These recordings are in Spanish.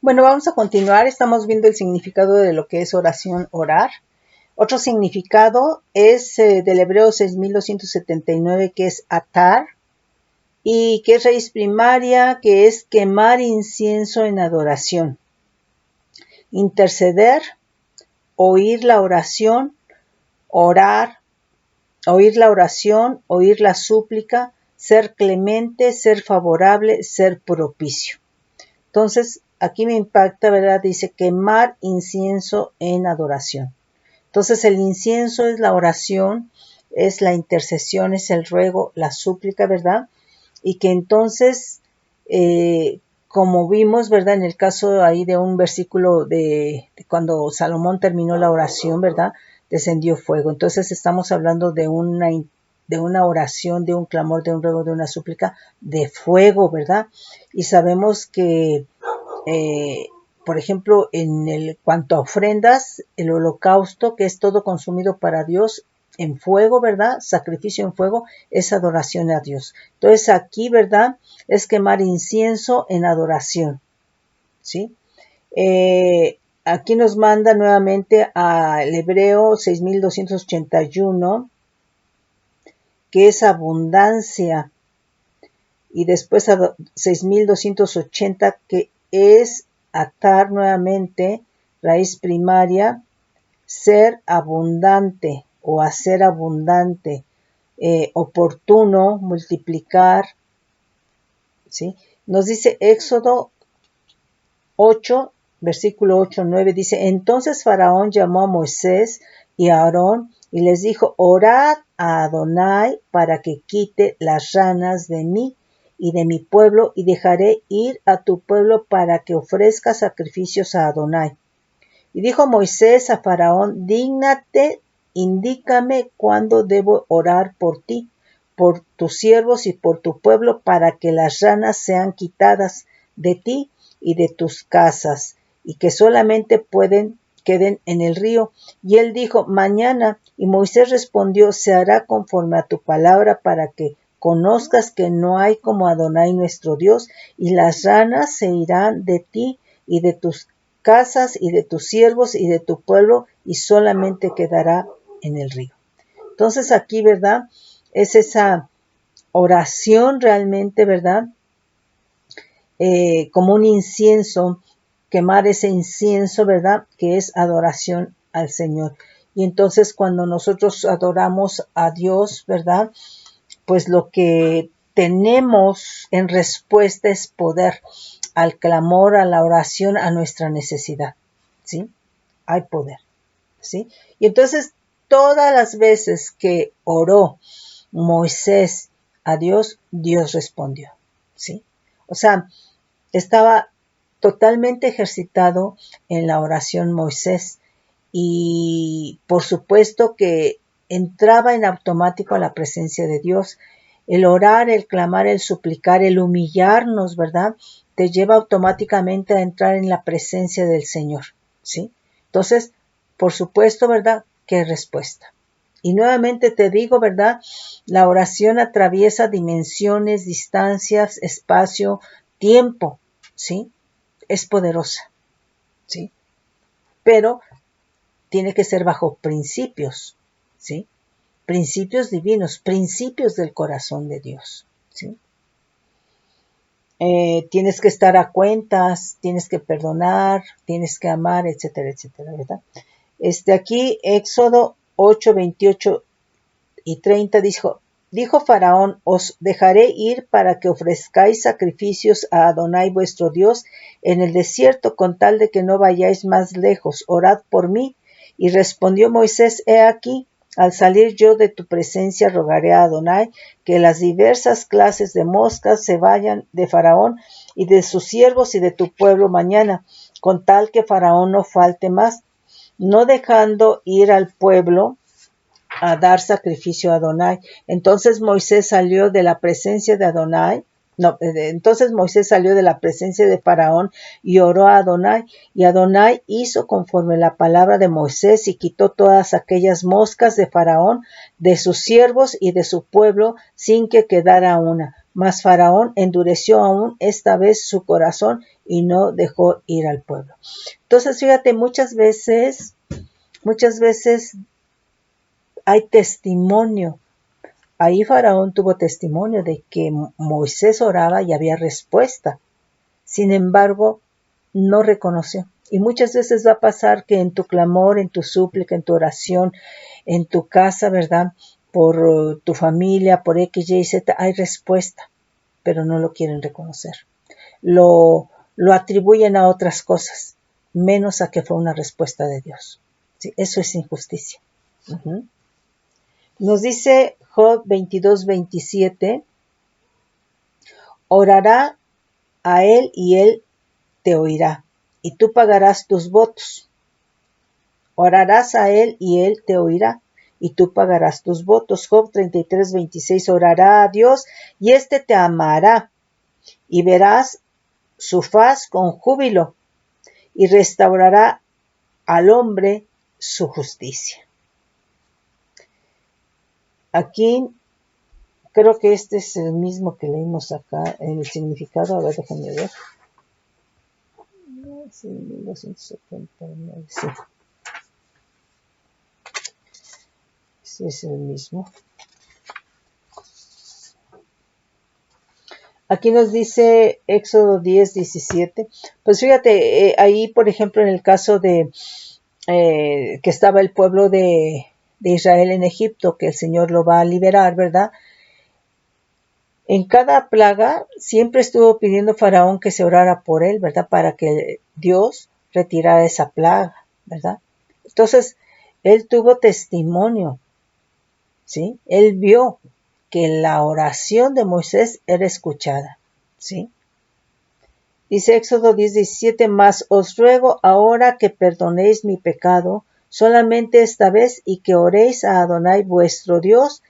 Bueno, vamos a continuar. Estamos viendo el significado de lo que es oración, orar. Otro significado es del hebreo 6279, que es atar, y que es raíz primaria, que es quemar incienso en adoración. Interceder, oír la oración, orar, oír la oración, oír la súplica, ser clemente, ser favorable, ser propicio. Entonces, aquí me impacta, ¿verdad? Dice quemar incienso en adoración. Entonces, el incienso es la oración, es la intercesión, es el ruego, la súplica, ¿verdad? Y que entonces, como vimos, ¿verdad? En el caso ahí de un versículo de cuando Salomón terminó la oración, ¿verdad? Descendió fuego. Entonces, estamos hablando de una oración, de un clamor, de un ruego, de una súplica de fuego, ¿verdad? Y sabemos que eh, por ejemplo, cuanto a ofrendas, el holocausto, que es todo consumido para Dios en fuego, ¿verdad? Sacrificio en fuego, es adoración a Dios. Entonces aquí, ¿verdad? Es quemar incienso en adoración, ¿sí? Aquí nos manda nuevamente al Hebreo 6281, que es abundancia, y después a 6280, que es atar nuevamente, raíz primaria, ser abundante o hacer abundante, oportuno, multiplicar, ¿sí? Nos dice Éxodo 8, versículo 8-9, dice, entonces Faraón llamó a Moisés y a Aarón y les dijo, orad a Adonai para que quite las ranas de mí y de mi pueblo, y dejaré ir a tu pueblo para que ofrezca sacrificios a Adonai. Y dijo Moisés a Faraón, dígnate, indícame cuándo debo orar por ti, por tus siervos y por tu pueblo, para que las ranas sean quitadas de ti y de tus casas, y que solamente queden en el río. Y él dijo, mañana. Y Moisés respondió, se hará conforme a tu palabra, para que conozcas que no hay como Adonai nuestro Dios, y las ranas se irán de ti y de tus casas y de tus siervos y de tu pueblo, y solamente quedará en el río. Entonces aquí, ¿verdad? Es esa oración realmente, ¿verdad? Como un incienso, quemar ese incienso, ¿verdad? Que es adoración al Señor. Y entonces cuando nosotros adoramos a Dios, ¿verdad? Pues lo que tenemos en respuesta es poder al clamor, a la oración, a nuestra necesidad, ¿sí? Hay poder, ¿sí? Y entonces todas las veces que oró Moisés a Dios, Dios respondió, ¿sí? O sea, estaba totalmente ejercitado en la oración Moisés, y por supuesto que entraba en automático a la presencia de Dios. El orar, el clamar, el suplicar, el humillarnos, ¿verdad? Te lleva automáticamente a entrar en la presencia del Señor, ¿sí? Entonces, por supuesto, ¿verdad? ¿Qué respuesta? Y nuevamente te digo, ¿verdad? La oración atraviesa dimensiones, distancias, espacio, tiempo, ¿sí? Es poderosa, ¿sí? Pero tiene que ser bajo principios, ¿sí? Principios divinos, principios del corazón de Dios, ¿sí? Tienes que estar a cuentas, tienes que perdonar, tienes que amar, etcétera, etcétera, ¿verdad? Aquí, Éxodo 8, 28 y 30 dijo Faraón, os dejaré ir para que ofrezcáis sacrificios a Adonai vuestro Dios en el desierto, con tal de que no vayáis más lejos. Orad por mí. Y respondió Moisés, he aquí, al salir yo de tu presencia rogaré a Adonai que las diversas clases de moscas se vayan de Faraón y de sus siervos y de tu pueblo mañana, con tal que Faraón no falte más, no dejando ir al pueblo a dar sacrificio a Adonai. Entonces Moisés salió de la presencia de Adonai No, entonces Moisés salió de la presencia de Faraón y oró a Adonai, y Adonai hizo conforme la palabra de Moisés y quitó todas aquellas moscas de Faraón, de sus siervos y de su pueblo, sin que quedara una. Mas Faraón endureció aún esta vez su corazón y no dejó ir al pueblo. Entonces, fíjate, muchas veces hay testimonio. Ahí Faraón tuvo testimonio de que Moisés oraba y había respuesta. Sin embargo, no reconoció. Y muchas veces va a pasar que en tu clamor, en tu súplica, en tu oración, en tu casa, ¿verdad? Por tu familia, por X, Y, Z, hay respuesta, pero no lo quieren reconocer. Lo atribuyen a otras cosas, menos a que fue una respuesta de Dios. ¿Sí? Eso es injusticia. Uh-huh. Nos dice Job 22:27, orará a él y él te oirá, y tú pagarás tus votos. Orarás a él y él te oirá, y tú pagarás tus votos. Job 33:26, orará a Dios y éste te amará, y verás su faz con júbilo, y restaurará al hombre su justicia. Aquí creo que este es el mismo que leímos acá en el significado. A ver, déjenme ver. Sí, 1279, sí. Sí, es el mismo. Aquí nos dice Éxodo 10:17. Pues fíjate, ahí por ejemplo en el caso de que estaba el pueblo de Israel en Egipto, que el Señor lo va a liberar, ¿verdad? En cada plaga siempre estuvo pidiendo Faraón que se orara por él, ¿verdad? Para que Dios retirara esa plaga, ¿verdad? Entonces, él tuvo testimonio, ¿sí? Él vio que la oración de Moisés era escuchada, ¿sí? Dice Éxodo 10:17, mas os ruego ahora que perdonéis mi pecado, solamente esta vez, y que oréis a Adonai vuestro Dios,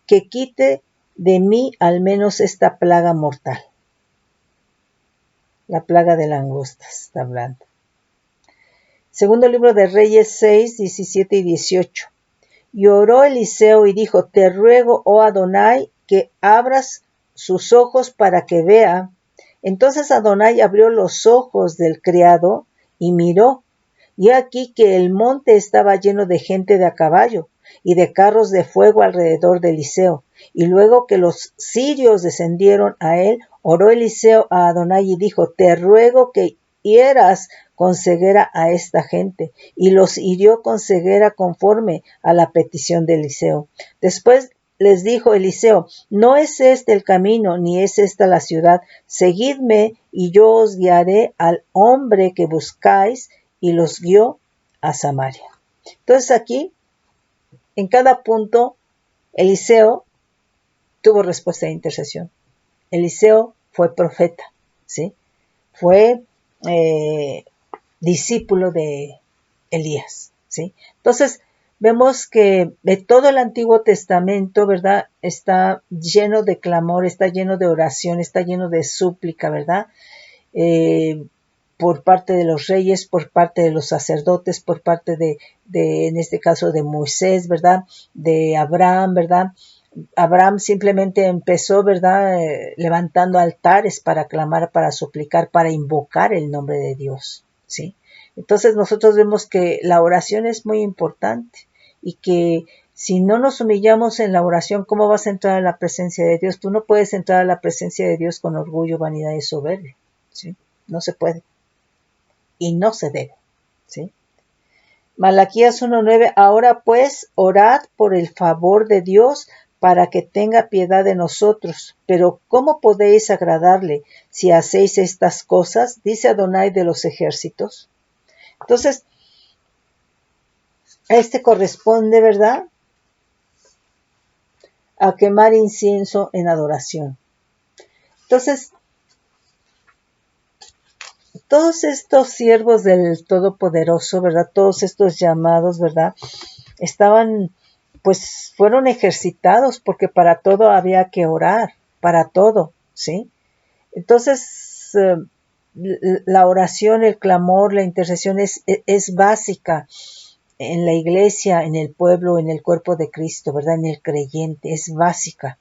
que quite de mí al menos esta plaga mortal. La plaga de langostas, está hablando. Segundo libro de Reyes 6:17 y 18. Y oró Eliseo y dijo, te ruego, oh Adonai, que abras sus ojos para que vea. Entonces Adonai abrió los ojos del criado y miró, y aquí que el monte estaba lleno de gente de a caballo y de carros de fuego alrededor de Eliseo. Y luego que los sirios descendieron a él, oró Eliseo a Adonai y dijo, te ruego que hieras con ceguera a esta gente. Y los hirió con ceguera conforme a la petición de Eliseo. Después les dijo Eliseo, no es este el camino, ni es esta la ciudad. Seguidme y yo os guiaré al hombre que buscáis, y los guió a Samaria. Entonces aquí, en cada punto, Eliseo tuvo respuesta de intercesión. Eliseo fue profeta, ¿sí? Fue discípulo de Elías, ¿sí? Entonces, vemos que de todo el Antiguo Testamento, ¿verdad? Está lleno de clamor, está lleno de oración, está lleno de súplica, ¿verdad? Por parte de los reyes, por parte de los sacerdotes, por parte de en este caso de Moisés, ¿verdad? De Abraham, ¿verdad? Abraham simplemente empezó, ¿verdad? Levantando altares para clamar, para suplicar, para invocar el nombre de Dios, ¿sí? Entonces nosotros vemos que la oración es muy importante y que si no nos humillamos en la oración, ¿cómo vas a entrar a la presencia de Dios? Tú no puedes entrar a la presencia de Dios con orgullo, vanidad y soberbia, ¿sí? No se puede y no se debe, ¿sí? Malaquías 1:9, ahora pues orad por el favor de Dios para que tenga piedad de nosotros. Pero ¿cómo podéis agradarle si hacéis estas cosas? Dice Adonai de los ejércitos. Entonces, este corresponde, ¿verdad?, a quemar incienso en adoración. Entonces, todos estos siervos del Todopoderoso, ¿verdad?, todos estos llamados, ¿verdad?, fueron ejercitados porque para todo había que orar, para todo, ¿sí? Entonces, la oración, el clamor, la intercesión es básica en la iglesia, en el pueblo, en el cuerpo de Cristo, ¿verdad? En el creyente, es básica.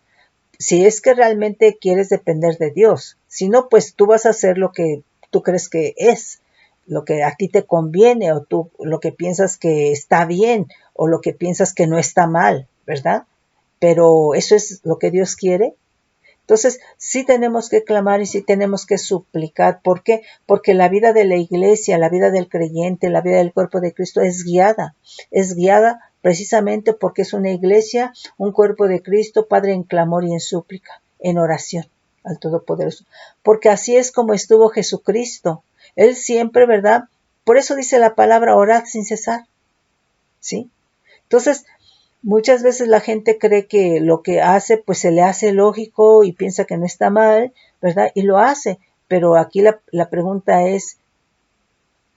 Si es que realmente quieres depender de Dios. Si no, pues tú vas a hacer lo que tú crees que es, lo que a ti te conviene, o tú lo que piensas que está bien, o lo que piensas que no está mal, ¿verdad? Pero eso es lo que Dios quiere. Entonces, sí tenemos que clamar y sí tenemos que suplicar. ¿Por qué? Porque la vida de la iglesia, la vida del creyente, la vida del cuerpo de Cristo es guiada. Es guiada precisamente porque es una iglesia, un cuerpo de Cristo, Padre, en clamor y en súplica, en oración al Todopoderoso. Porque así es como estuvo Jesucristo. Él siempre, ¿verdad? Por eso dice la palabra, orad sin cesar. ¿Sí? Entonces, muchas veces la gente cree que lo que hace, pues se le hace lógico y piensa que no está mal, ¿verdad? Y lo hace. Pero aquí la pregunta es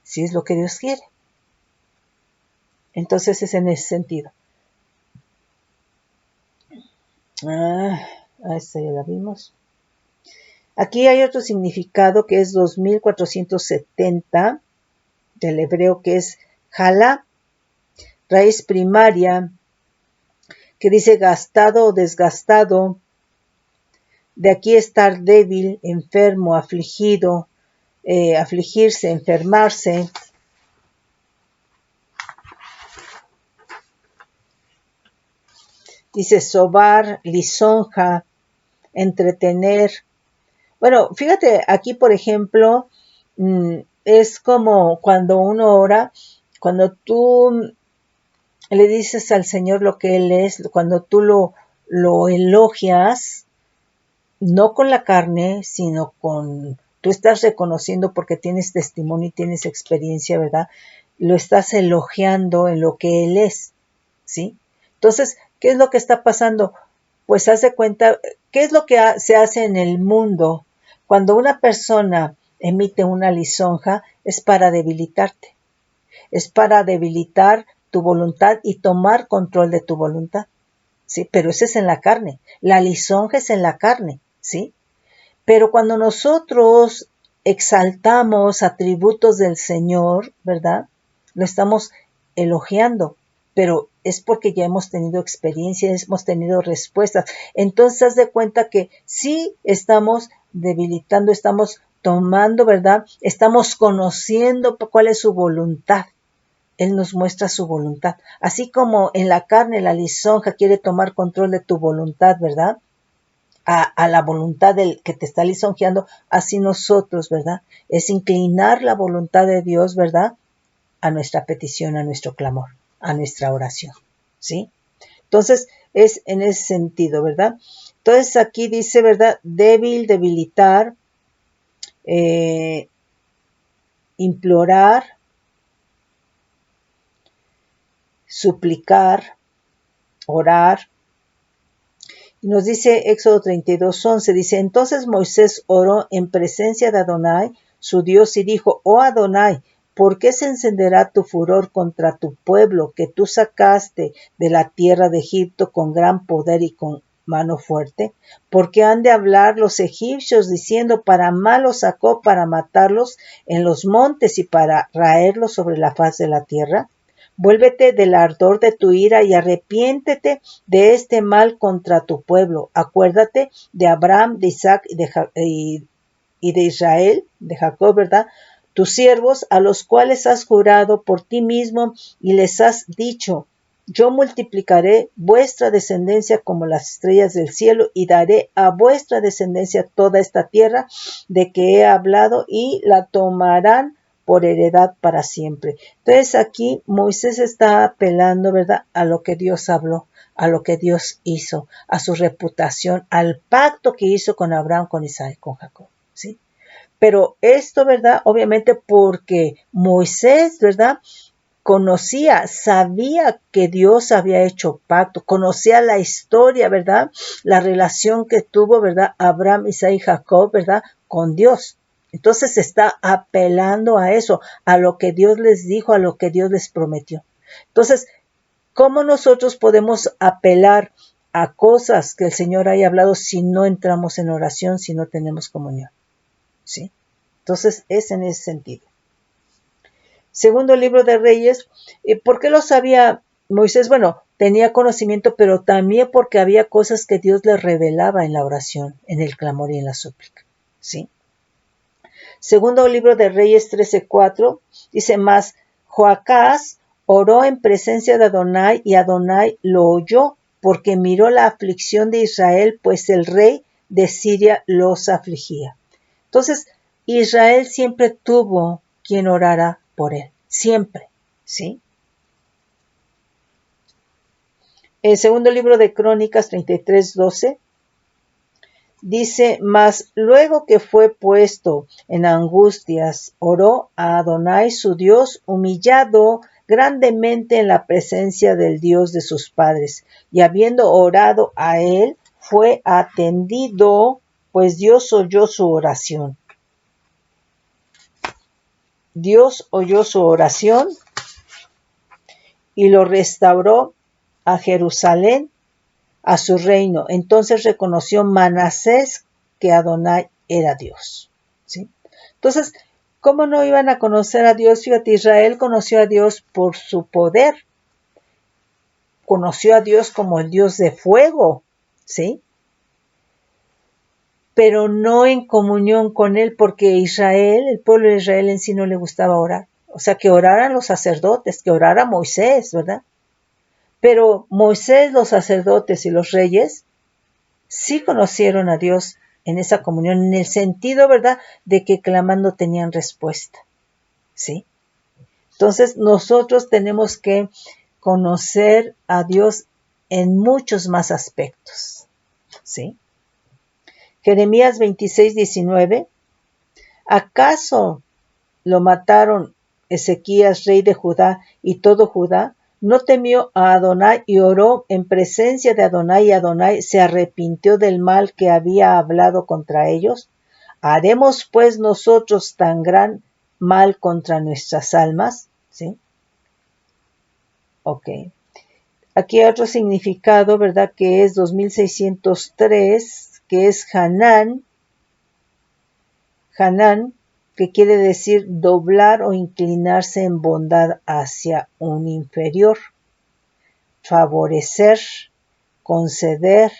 si es lo que Dios quiere. Entonces es en ese sentido. Esta ya la vimos. Aquí hay otro significado que es 2470 del hebreo, que es jalá, raíz primaria, que dice gastado o desgastado. De aquí estar débil, enfermo, afligido, afligirse, enfermarse. Dice sobar, lisonja, entretener. Bueno, fíjate, aquí por ejemplo, es como cuando uno ora, cuando tú le dices al Señor lo que Él es, cuando tú lo elogias, no con la carne, sino tú estás reconociendo porque tienes testimonio y tienes experiencia, ¿verdad? Lo estás elogiando en lo que Él es, ¿sí? Entonces, ¿qué es lo que está pasando? Pues haz de cuenta, ¿qué es lo que se hace en el mundo? Cuando una persona emite una lisonja, es para debilitarte, es para debilitar tu voluntad y tomar control de tu voluntad, ¿sí? Pero ese es en la carne, la lisonja es en la carne, ¿sí? Pero cuando nosotros exaltamos atributos del Señor, ¿verdad? Lo estamos elogiando, pero es porque ya hemos tenido experiencias, hemos tenido respuestas. Entonces, haz de cuenta que sí estamos debilitando, estamos tomando, ¿verdad? Estamos conociendo cuál es su voluntad. Él nos muestra su voluntad. Así como en la carne la lisonja quiere tomar control de tu voluntad, ¿verdad? A la voluntad del que te está lisonjeando, así nosotros, ¿verdad? Es inclinar la voluntad de Dios, ¿verdad? A nuestra petición, a nuestro clamor, a nuestra oración, ¿sí? Entonces, es en ese sentido, ¿verdad? Entonces, aquí dice, ¿verdad? Débil, debilitar, implorar, suplicar, orar. Nos dice Éxodo 32:11, dice, entonces Moisés oró en presencia de Adonai, su Dios, y dijo, oh Adonai, ¿por qué se encenderá tu furor contra tu pueblo que tú sacaste de la tierra de Egipto con gran poder y con mano fuerte? ¿Por qué han de hablar los egipcios diciendo, para mal los sacó, para matarlos en los montes y para raerlos sobre la faz de la tierra? Vuélvete del ardor de tu ira y arrepiéntete de este mal contra tu pueblo. Acuérdate de Abraham, de Isaac y de Israel, de Jacob, ¿verdad? Tus siervos, a los cuales has jurado por ti mismo y les has dicho, yo multiplicaré vuestra descendencia como las estrellas del cielo y daré a vuestra descendencia toda esta tierra de que he hablado y la tomarán por heredad para siempre. Entonces aquí Moisés está apelando, ¿verdad?, a lo que Dios habló, a lo que Dios hizo, a su reputación, al pacto que hizo con Abraham, con Isaac, con Jacob, ¿sí? Pero esto, ¿verdad?, obviamente porque Moisés, ¿verdad?, conocía, sabía que Dios había hecho pacto, conocía la historia, ¿verdad?, la relación que tuvo, ¿verdad?, Abraham, Isaac y Jacob, ¿verdad?, con Dios. Entonces está apelando a eso, a lo que Dios les dijo, a lo que Dios les prometió. Entonces, ¿cómo nosotros podemos apelar a cosas que el Señor haya hablado si no entramos en oración, si no tenemos comunión? ¿sí? Entonces es en ese sentido. Segundo libro de Reyes, ¿por qué lo sabía Moisés? Bueno, tenía conocimiento, pero también porque había cosas que Dios le revelaba en la oración, en el clamor y en la súplica, ¿sí? Segundo libro de Reyes 13:4 dice más, Joacás oró en presencia de Adonai y Adonai lo oyó porque miró la aflicción de Israel, pues el rey de Siria los afligía. Entonces, Israel siempre tuvo quien orara por él, siempre, ¿sí? El segundo libro de Crónicas 33:12 dice, mas luego que fue puesto en angustias, oró a Adonai su Dios, humillado grandemente en la presencia del Dios de sus padres. Y habiendo orado a él, fue atendido, pues Dios oyó su oración. Dios oyó su oración y lo restauró a Jerusalén, a su reino. Entonces reconoció Manasés que Adonai era Dios, ¿sí? Entonces, ¿cómo no iban a conocer a Dios? Fíjate, Israel conoció a Dios por su poder, conoció a Dios como el Dios de fuego, ¿sí? Pero no en comunión con él, porque Israel, el pueblo de Israel en sí no le gustaba orar. O sea, que oraran los sacerdotes, que orara Moisés, ¿verdad? Pero Moisés, los sacerdotes y los reyes sí conocieron a Dios en esa comunión, en el sentido, ¿verdad?, de que clamando tenían respuesta, ¿sí? Entonces, nosotros tenemos que conocer a Dios en muchos más aspectos, ¿sí? Jeremías 26:19, ¿acaso lo mataron Ezequías, rey de Judá, y todo Judá? No temió a Adonai y oró en presencia de Adonai, y Adonai se arrepintió del mal que había hablado contra ellos. ¿Haremos pues nosotros tan gran mal contra nuestras almas? ¿Sí? Ok. Aquí hay otro significado, ¿verdad? Que es 2603, que es Hanán, que quiere decir doblar o inclinarse en bondad hacia un inferior, favorecer, conceder,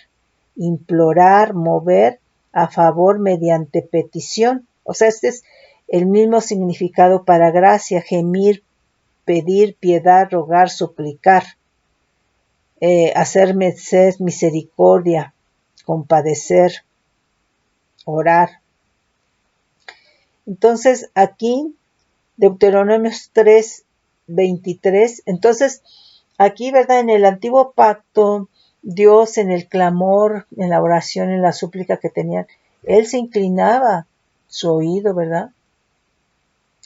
implorar, mover a favor mediante petición. O sea, este es el mismo significado para gracia, gemir, pedir, piedad, rogar, suplicar, hacer merced, misericordia, compadecer, orar. Entonces, aquí Deuteronomio 3:23. Entonces, aquí, ¿verdad? En el antiguo pacto, Dios en el clamor, en la oración, en la súplica que tenían, Él se inclinaba su oído, ¿verdad?,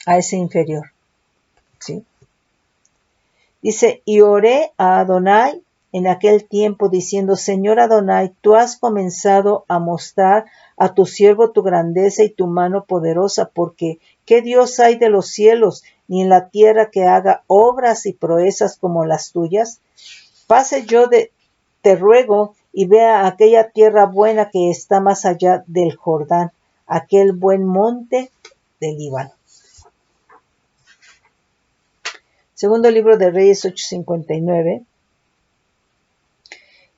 a ese inferior, ¿sí? Dice, y oré a Adonai en aquel tiempo diciendo, Señor Adonai, tú has comenzado a mostrar a tu siervo tu grandeza y tu mano poderosa, porque ¿qué Dios hay de los cielos, ni en la tierra que haga obras y proezas como las tuyas? Pase yo te ruego, y vea aquella tierra buena que está más allá del Jordán, aquel buen monte del Líbano. Segundo libro de Reyes 8:59.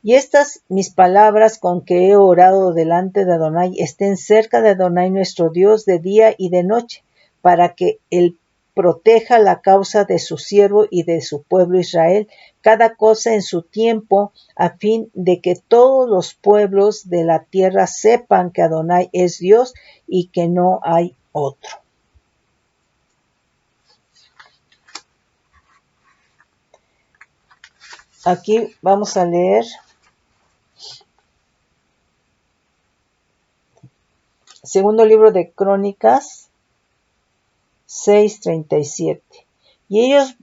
Y estas mis palabras con que he orado delante de Adonai estén cerca de Adonai nuestro Dios de día y de noche, para que Él proteja la causa de su siervo y de su pueblo Israel, cada cosa en su tiempo, a fin de que todos los pueblos de la tierra sepan que Adonai es Dios y que no hay otro. Aquí vamos a leer segundo libro de Crónicas 6:37. Y ellos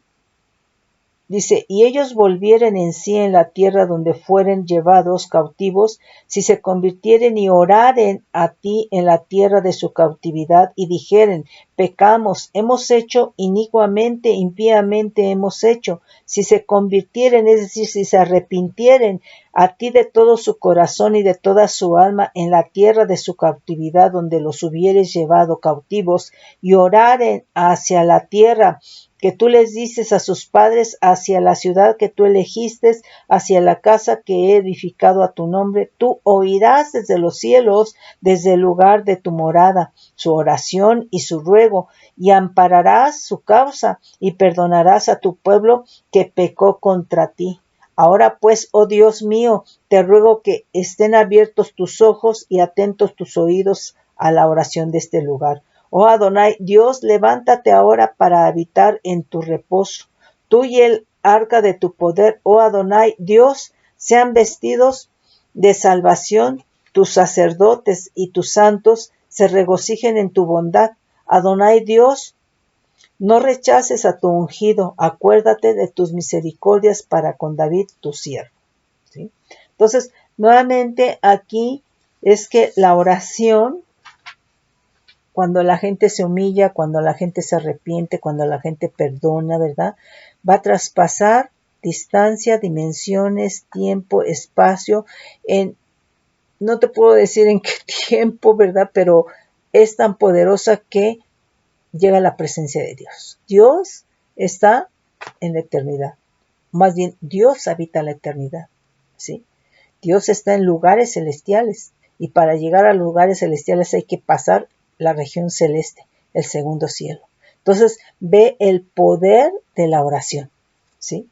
Dice, y ellos volvieren en sí en la tierra donde fueren llevados cautivos, si se convirtieren y oraren a ti en la tierra de su cautividad, y dijeren, pecamos, hemos hecho inicuamente, impíamente hemos hecho, si se convirtieren, es decir, si se arrepintieren a ti de todo su corazón y de toda su alma en la tierra de su cautividad donde los hubieres llevado cautivos, y oraren hacia la tierra que tú les dices a sus padres, hacia la ciudad que tú elegiste, hacia la casa que he edificado a tu nombre, tú oirás desde los cielos, desde el lugar de tu morada, su oración y su ruego, y ampararás su causa, y perdonarás a tu pueblo que pecó contra ti. Ahora pues, oh Dios mío, te ruego que estén abiertos tus ojos y atentos tus oídos a la oración de este lugar. Oh Adonai, Dios, levántate ahora para habitar en tu reposo. Tú y el arca de tu poder, oh Adonai, Dios, sean vestidos de salvación. Tus sacerdotes y tus santos se regocijen en tu bondad. Adonai, Dios, no rechaces a tu ungido. Acuérdate de tus misericordias para con David, tu siervo. ¿Sí? Entonces, nuevamente aquí es que la oración, cuando la gente se humilla, cuando la gente se arrepiente, cuando la gente perdona, ¿verdad? Va a traspasar distancia, dimensiones, tiempo, espacio. No te puedo decir en qué tiempo, ¿verdad? Pero es tan poderosa que llega a la presencia de Dios. Dios está en la eternidad. Más bien, Dios habita la eternidad, ¿sí? Dios está en lugares celestiales. Y para llegar a lugares celestiales hay que pasar la región celeste, el segundo cielo. Entonces, ve el poder de la oración, ¿sí?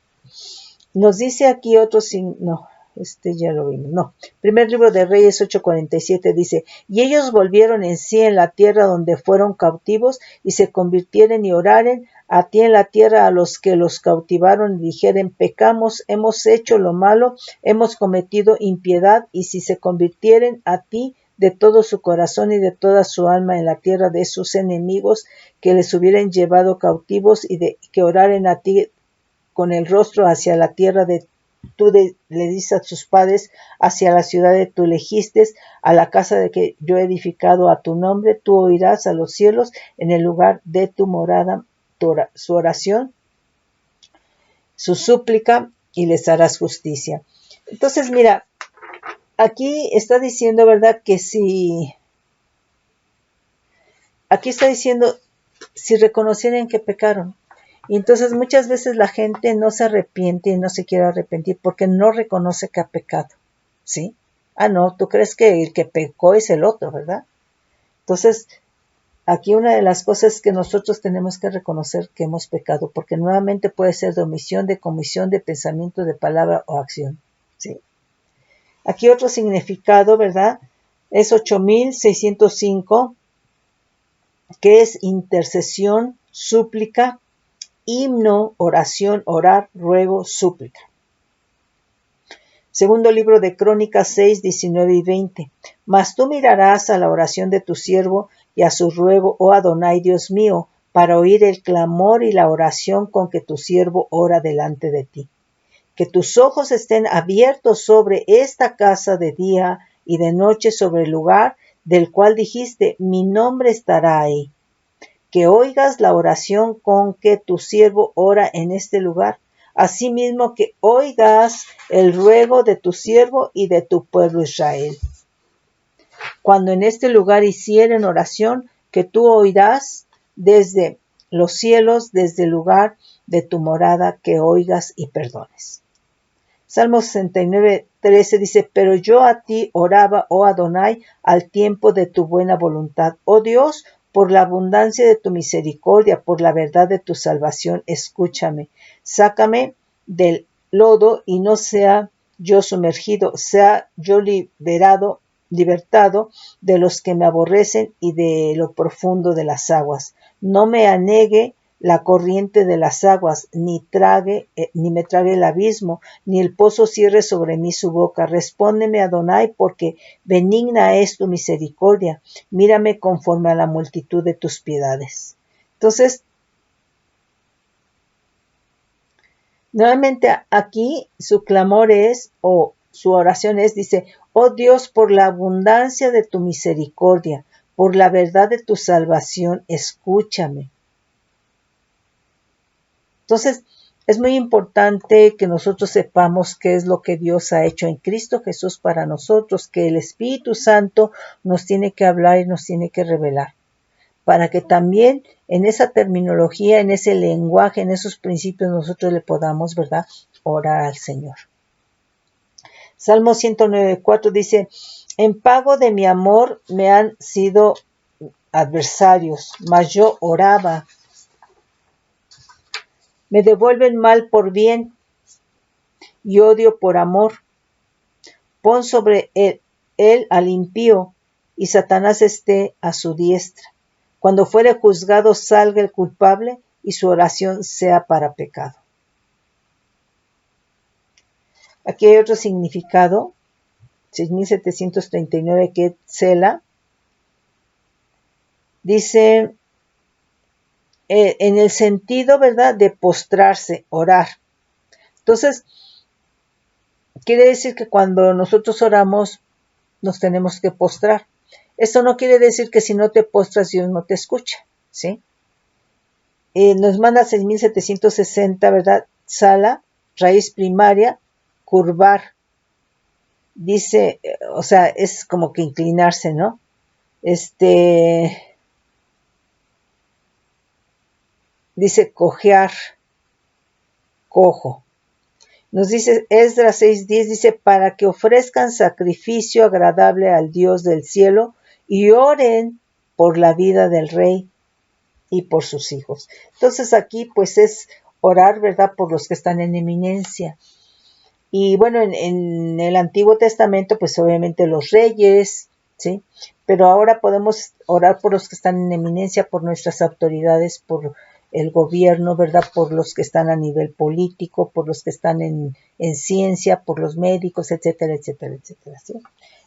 Nos dice aquí otro signo, ya lo vimos, no. Primer libro de Reyes 8:47 dice, y ellos volvieron en sí en la tierra donde fueron cautivos, y se convirtieren y oraren a ti en la tierra a los que los cautivaron, y dijeren, pecamos, hemos hecho lo malo, hemos cometido impiedad, y si se convirtieren a ti de todo su corazón y de toda su alma en la tierra de sus enemigos que les hubieran llevado cautivos, y de que oraren a ti con el rostro hacia la tierra de le dices a sus padres, hacia la ciudad de tú elegiste, a la casa de que yo he edificado a tu nombre, tú oirás a los cielos en el lugar de tu morada su oración, su súplica, y les harás justicia. Entonces, mira, aquí está diciendo, ¿verdad? Que si, aquí está diciendo, si reconocieran que pecaron. Y entonces muchas veces la gente no se arrepiente y no se quiere arrepentir porque no reconoce que ha pecado, ¿sí? Ah, no, tú crees que el que pecó es el otro, ¿verdad? Entonces, aquí una de las cosas es que nosotros tenemos que reconocer que hemos pecado, porque nuevamente puede ser de omisión, de comisión, de pensamiento, de palabra o acción, ¿sí? Aquí otro significado, ¿verdad? Es 8605, que es intercesión, súplica, himno, oración, orar, ruego, súplica. Segundo libro de Crónicas 6, 19 y 20. Mas tú mirarás a la oración de tu siervo y a su ruego, oh Adonai, Dios mío, para oír el clamor y la oración con que tu siervo ora delante de ti. Que tus ojos estén abiertos sobre esta casa de día y de noche, sobre el lugar del cual dijiste, mi nombre estará ahí. Que oigas la oración con que tu siervo ora en este lugar, asimismo que oigas el ruego de tu siervo y de tu pueblo Israel. Cuando en este lugar hicieren oración, que tú oirás desde los cielos, desde el lugar de tu morada, que oigas y perdones. Salmo 69:13 dice, pero yo a ti oraba, oh Adonai, al tiempo de tu buena voluntad. Oh Dios, por la abundancia de tu misericordia, por la verdad de tu salvación, escúchame. Sácame del lodo y no sea yo sumergido, sea yo libertado de los que me aborrecen y de lo profundo de las aguas. No me anegue la corriente de las aguas, ni me trague el abismo, ni el pozo cierre sobre mí su boca. Respóndeme, Adonai, porque benigna es tu misericordia. Mírame conforme a la multitud de tus piedades. Entonces, Nuevamente aquí su clamor es, o su oración es, dice, oh Dios, por la abundancia de tu misericordia, por la verdad de tu salvación, escúchame. Entonces, es muy importante que nosotros sepamos qué es lo que Dios ha hecho en Cristo Jesús para nosotros, que el Espíritu Santo nos tiene que hablar y nos tiene que revelar, para que también en esa terminología, en ese lenguaje, en esos principios nosotros le podamos, ¿verdad?, orar al Señor. Salmo 109:4 dice, en pago de mi amor me han sido adversarios, mas yo oraba. Me devuelven mal por bien y odio por amor. Pon sobre él al impío, y Satanás esté a su diestra. Cuando fuere juzgado salga el culpable, y su oración sea para pecado. Aquí hay otro significado, 6739, que es Sela. Dice, en el sentido, ¿verdad?, de postrarse, orar. Entonces, quiere decir que cuando nosotros oramos, nos tenemos que postrar. Esto no quiere decir que si no te postras, Dios no te escucha, ¿sí? Nos manda 6760, ¿verdad? Sala, raíz primaria, curvar. Dice, o sea, es como que inclinarse, ¿no? Dice cojear, cojo. Nos dice Esdras 6:10, dice, para que ofrezcan sacrificio agradable al Dios del cielo y oren por la vida del rey y por sus hijos. Entonces aquí pues es orar, ¿verdad?, por los que están en eminencia. Y bueno, en el Antiguo Testamento pues obviamente los reyes, ¿sí? Pero ahora podemos orar por los que están en eminencia, por nuestras autoridades, por el gobierno, ¿verdad?, por los que están a nivel político, por los que están en ciencia, por los médicos, etcétera, etcétera, etcétera, ¿sí?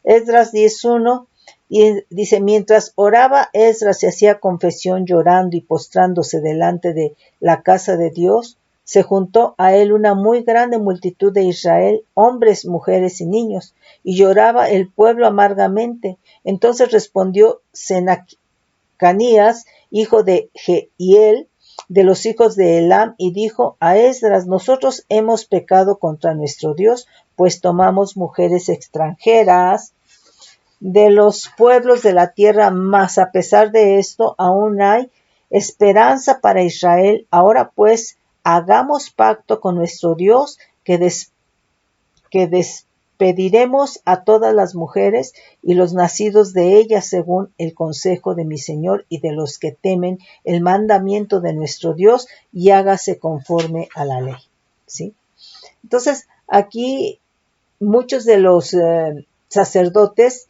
Esdras 10:1 y dice, mientras oraba Esdras se hacía confesión llorando y postrándose delante de la casa de Dios, se juntó a él una muy grande multitud de Israel, hombres, mujeres y niños, y lloraba el pueblo amargamente. Entonces respondió Senacanías, hijo de Jehiel, de los hijos de Elam, y dijo a Esdras, nosotros hemos pecado contra nuestro Dios, pues tomamos mujeres extranjeras de los pueblos de la tierra, mas a pesar de esto aún hay esperanza para Israel. Ahora pues hagamos pacto con nuestro Dios que despediremos a todas las mujeres y los nacidos de ellas según el consejo de mi Señor y de los que temen el mandamiento de nuestro Dios, y hágase conforme a la ley. ¿Sí? Entonces aquí muchos de los sacerdotes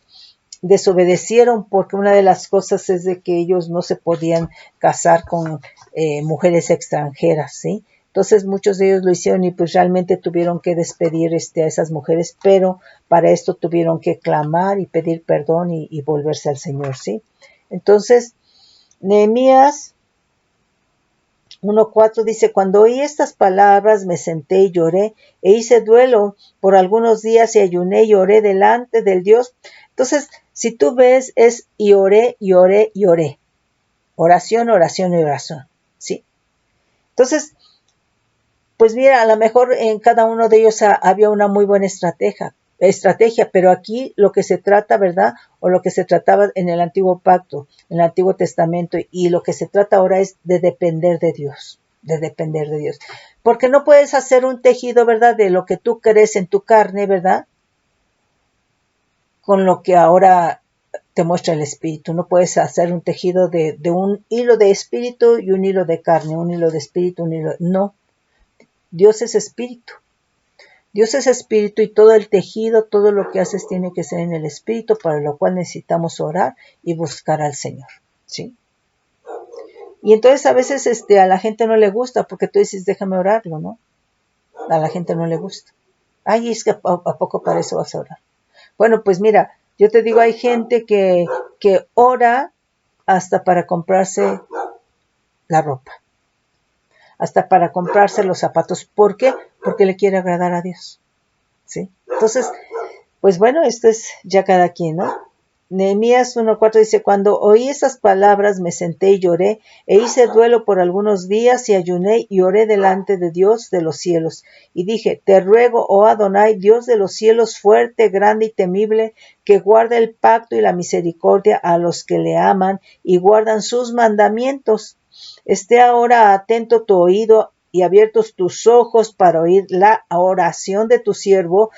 desobedecieron, porque una de las cosas es de que ellos no se podían casar con mujeres extranjeras, ¿sí? Entonces muchos de ellos lo hicieron y pues realmente tuvieron que despedir a esas mujeres, pero para esto tuvieron que clamar y pedir perdón y volverse al Señor, ¿sí? Entonces, Nehemías 1:4 dice, cuando oí estas palabras me senté y lloré e hice duelo por algunos días y ayuné y oré delante del Dios. Entonces, si tú ves, es y oré, y oré, y oré. Oración, oración y oración, ¿sí? Entonces, pues mira, a lo mejor en cada uno de ellos había una muy buena estrategia, pero aquí lo que se trata, ¿verdad? O lo que se trataba en el Antiguo Pacto, en el Antiguo Testamento, y lo que se trata ahora es de depender de Dios, de depender de Dios. Porque no puedes hacer un tejido, ¿verdad?, de lo que tú crees en tu carne, ¿verdad?, con lo que ahora te muestra el Espíritu. No puedes hacer un tejido de un hilo de espíritu y un hilo de carne, un hilo de espíritu, un hilo... No, Dios es espíritu. Dios es espíritu y todo el tejido, todo lo que haces tiene que ser en el espíritu, para lo cual necesitamos orar y buscar al Señor, ¿sí? Y entonces a veces a la gente no le gusta, porque tú dices, déjame orarlo, ¿no? A la gente no le gusta. Ay, es que ¿a poco para eso vas a orar? Bueno, pues mira, yo te digo, hay gente que ora hasta para comprarse la ropa. hasta para comprarse los zapatos. ¿Por qué? Porque le quiere agradar a Dios, ¿sí? Entonces, pues bueno, esto es ya cada quien, ¿no? Nehemías 1:4 dice, cuando oí esas palabras me senté y lloré, e hice duelo por algunos días y ayuné y oré delante de Dios de los cielos. Y dije, te ruego, oh Adonai, Dios de los cielos, fuerte, grande y temible, que guarda el pacto y la misericordia a los que le aman y guardan sus mandamientos. Esté ahora atento tu oído y abiertos tus ojos para oír la oración de tu siervo,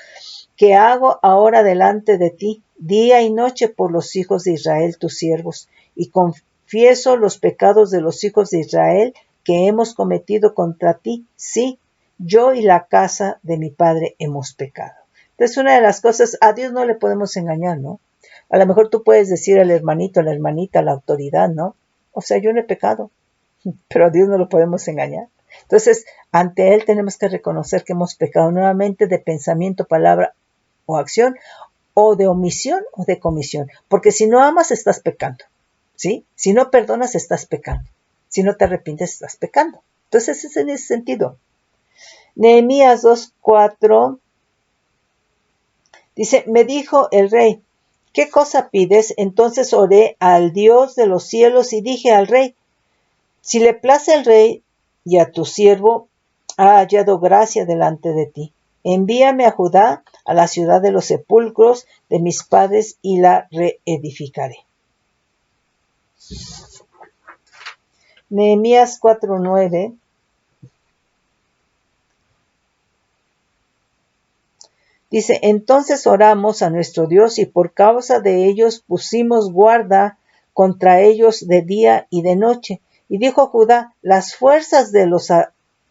que hago ahora delante de ti, día y noche por los hijos de Israel, tus siervos, y confieso los pecados de los hijos de Israel que hemos cometido contra ti. Sí, yo y la casa de mi padre hemos pecado. Entonces, una de las cosas, a Dios no le podemos engañar, ¿no? A lo mejor tú puedes decir al hermanito, a la hermanita, a la autoridad, ¿no? O sea, yo no he pecado, pero a Dios no lo podemos engañar. Entonces, ante Él tenemos que reconocer que hemos pecado nuevamente de pensamiento, palabra o acción, o de omisión o de comisión. Porque si no amas, estás pecando, ¿sí? Si no perdonas, estás pecando. Si no te arrepientes, estás pecando. Entonces, es en ese sentido. Nehemías 2:4 dice, me dijo el rey, ¿qué cosa pides? Entonces oré al Dios de los cielos y dije al rey, si le place al rey y a tu siervo, ha hallado gracia delante de ti. Envíame a Judá, a la ciudad de los sepulcros de mis padres, y la reedificaré. Nehemías 4:9 dice, entonces oramos a nuestro Dios y por causa de ellos pusimos guarda contra ellos de día y de noche. Y dijo Judá, las fuerzas de los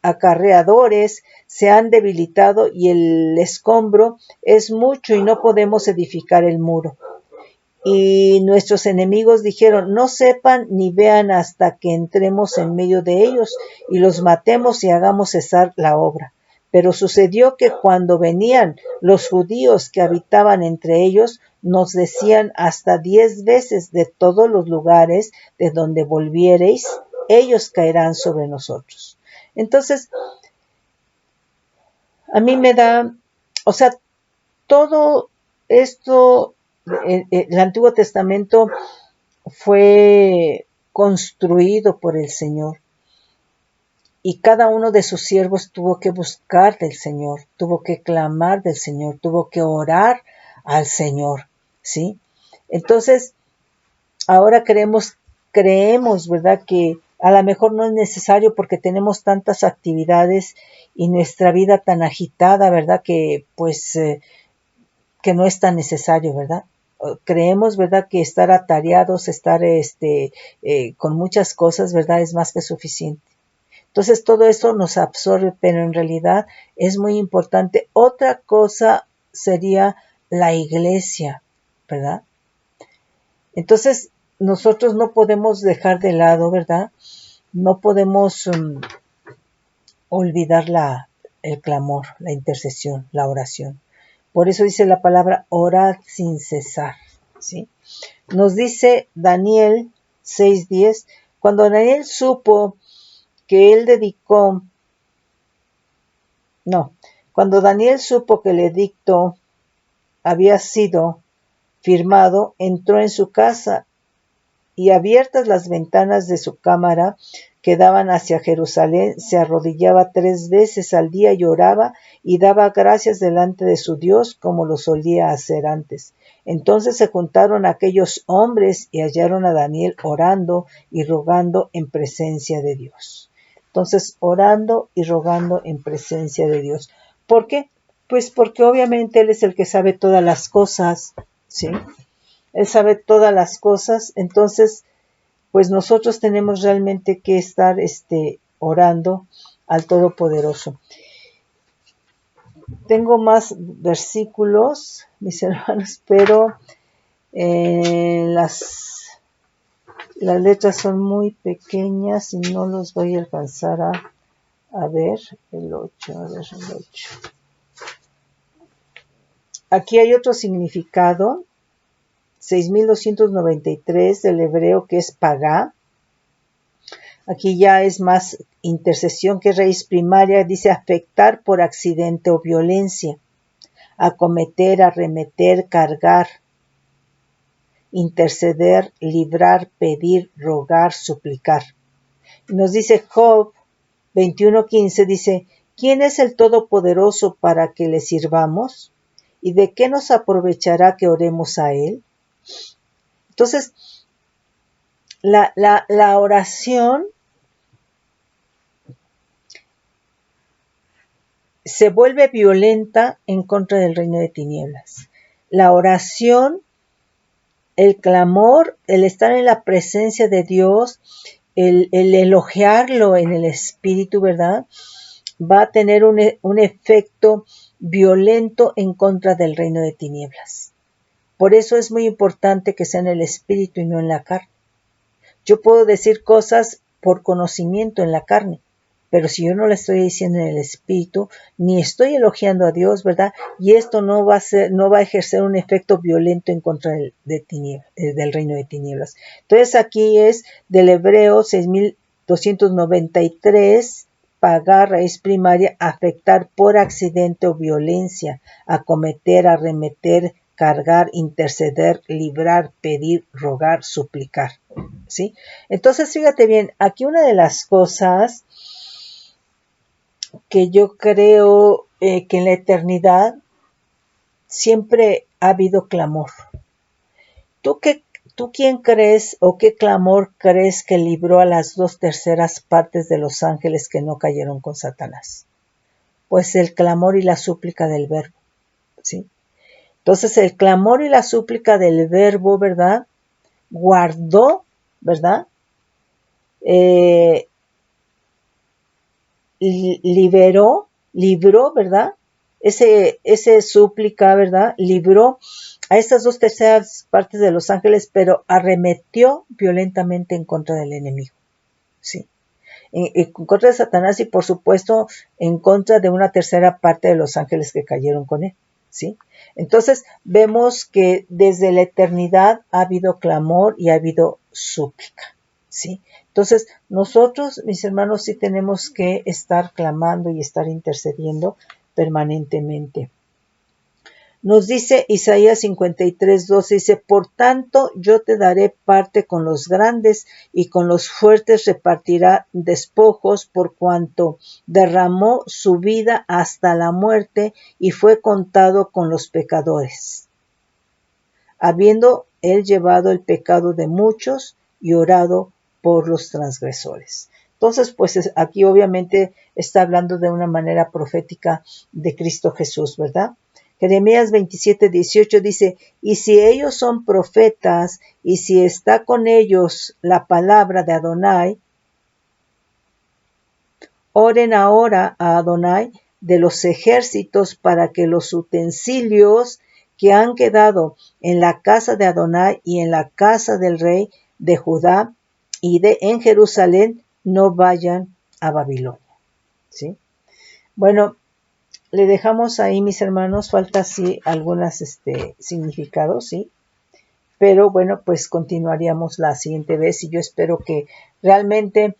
acarreadores se han debilitado y el escombro es mucho y no podemos edificar el muro. Y nuestros enemigos dijeron, no sepan ni vean hasta que entremos en medio de ellos y los matemos y hagamos cesar la obra. Pero sucedió que cuando venían los judíos que habitaban entre ellos, nos decían hasta 10 veces, de todos los lugares de donde volviereis, ellos caerán sobre nosotros. Entonces, a mí me da, o sea, todo esto, el Antiguo Testamento fue construido por el Señor. Y cada uno de sus siervos tuvo que buscar del Señor, tuvo que clamar del Señor, tuvo que orar al Señor, ¿sí? Entonces, ahora creemos, ¿verdad? Que a lo mejor no es necesario porque tenemos tantas actividades y nuestra vida tan agitada, ¿verdad? Que pues que no es tan necesario, ¿verdad? Creemos, ¿verdad? Que estar atareados, estar con muchas cosas, ¿verdad? Es más que suficiente. Entonces todo eso nos absorbe, pero en realidad es muy importante. Otra cosa sería la iglesia, ¿verdad? Entonces nosotros no podemos dejar de lado, ¿verdad? No podemos olvidar el clamor, la intercesión, la oración. Por eso dice la palabra orad sin cesar, ¿sí? Nos dice Daniel 6:10, cuando Daniel supo que él dedicó, no, cuando Daniel supo que el edicto había sido firmado, entró en su casa y abiertas las ventanas de su cámara que daban hacia Jerusalén, se arrodillaba 3 veces al día y oraba y daba gracias delante de su Dios como lo solía hacer antes. Entonces se juntaron aquellos hombres y hallaron a Daniel orando y rogando en presencia de Dios. Entonces, orando y rogando en presencia de Dios. ¿Por qué? Pues porque obviamente Él es el que sabe todas las cosas, ¿sí? Él sabe todas las cosas, entonces, pues nosotros tenemos realmente que estar orando al Todopoderoso. Tengo más versículos, mis hermanos, pero las letras son muy pequeñas y no los voy a alcanzar a ver. El 8, a ver, el 8. Aquí hay otro significado, 6293 del hebreo, que es pagá. Aquí ya es más intercesión que raíz primaria, dice afectar por accidente o violencia, acometer, arremeter, cargar, interceder, librar, pedir, rogar, suplicar. Nos dice Job 21:15, dice, ¿quién es el Todopoderoso para que le sirvamos? ¿Y de qué nos aprovechará que oremos a Él? Entonces, la oración se vuelve violenta en contra del reino de tinieblas. La oración, el clamor, el estar en la presencia de Dios, el elogiarlo en el espíritu, ¿verdad? Va a tener un efecto violento en contra del reino de tinieblas. Por eso es muy importante que sea en el espíritu y no en la carne. Yo puedo decir cosas por conocimiento en la carne, pero si yo no le estoy diciendo en el espíritu, ni estoy elogiando a Dios, ¿verdad? Y esto no va a ejercer un efecto violento en contra del reino de tinieblas. Entonces aquí es del Hebreo 6293, pagar, raíz primaria, afectar por accidente o violencia, acometer, arremeter, cargar, interceder, librar, pedir, rogar, suplicar. ¿Sí? Entonces, fíjate bien, aquí una de las cosas que yo creo que en la eternidad siempre ha habido clamor. ¿Tú quién crees o qué clamor crees que libró a las 2/3 partes de los ángeles que no cayeron con Satanás? Pues el clamor y la súplica del verbo, ¿sí? Entonces el clamor y la súplica del verbo, ¿verdad? Guardó, ¿verdad? Libró, ¿verdad? Ese súplica, ¿verdad? Libró a estas 2/3 partes de los ángeles, pero arremetió violentamente en contra del enemigo, ¿sí? En contra de Satanás y por supuesto en contra de 1/3 parte de los ángeles que cayeron con él, ¿sí? Entonces vemos que desde la eternidad ha habido clamor y ha habido súplica, ¿sí? Entonces nosotros, mis hermanos, sí tenemos que estar clamando y estar intercediendo permanentemente. Nos dice Isaías 53:12, dice, por tanto yo te daré parte con los grandes y con los fuertes repartirá despojos por cuanto derramó su vida hasta la muerte y fue contado con los pecadores, habiendo él llevado el pecado de muchos y orado por los transgresores. Entonces, pues aquí obviamente está hablando de una manera profética de Cristo Jesús, ¿verdad? Jeremías 27:18 dice, y si ellos son profetas, y si está con ellos la palabra de Adonai, oren ahora a Adonai de los ejércitos para que los utensilios que han quedado en la casa de Adonai y en la casa del rey de Judá y en Jerusalén no vayan a Babilonia. ¿Sí? Bueno, le dejamos ahí, mis hermanos, falta sí algunos significados, ¿sí? Pero bueno, pues continuaríamos la siguiente vez y yo espero que realmente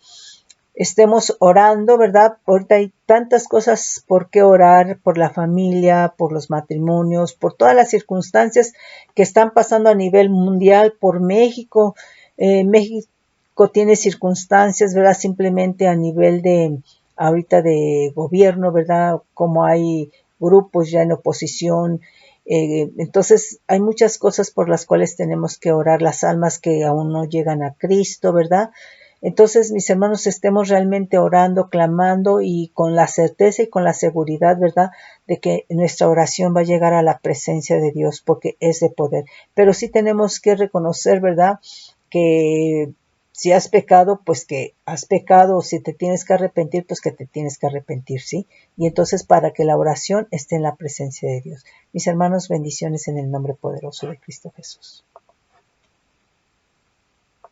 estemos orando, ¿verdad? Ahorita hay tantas cosas por qué orar, por la familia, por los matrimonios, por todas las circunstancias que están pasando a nivel mundial, por México. México tiene circunstancias, ¿verdad? Simplemente a nivel de ahorita de gobierno, ¿verdad? Como hay grupos ya en oposición. Entonces hay muchas cosas por las cuales tenemos que orar, las almas que aún no llegan a Cristo, ¿verdad? Entonces, mis hermanos, estemos realmente orando, clamando y con la certeza y con la seguridad, ¿verdad?, de que nuestra oración va a llegar a la presencia de Dios porque es de poder. Pero sí tenemos que reconocer, ¿verdad?, que si has pecado, pues que has pecado, o si te tienes que arrepentir, pues que te tienes que arrepentir, ¿sí? Y entonces para que la oración esté en la presencia de Dios. Mis hermanos, bendiciones en el nombre poderoso de Cristo Jesús.